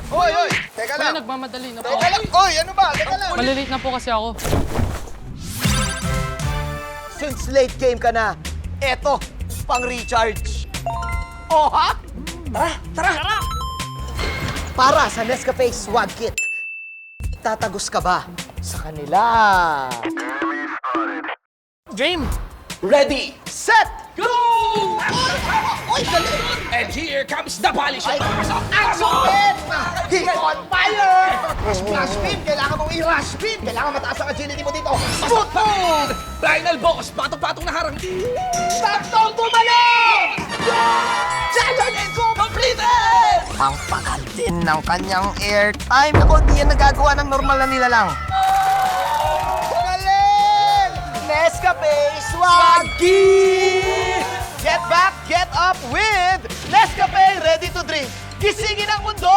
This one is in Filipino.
Oy, oy! Teka Kuya, lang. nagmamadali na po. Teka lang. Oy, ano ba? Teka lang. Malilate na po kasi ako. Since late game ka na, eto, pang recharge. Oh, ha? Tara! Para sa Nescafe Swag Kit, tatagos ka ba sa kanila? Dream! Ready, set, Go! Oy, dali! And here comes the polishing. Action! He's on fire! Splash beam! Kailangan mong i-rush beam! Kailangan mataas ang agility mo dito! Smooth move! Final boss, patong-patong na harang. Saktong tumalon! Challenge completed! Ang pakal din ng kanyang airtime. Ako, hindi yan nagagawa ng normal na nilalang. Galing! Nescafe Swaggy! Get back, get up with Nescafe Ready to Drink. Gisingin ang mundo!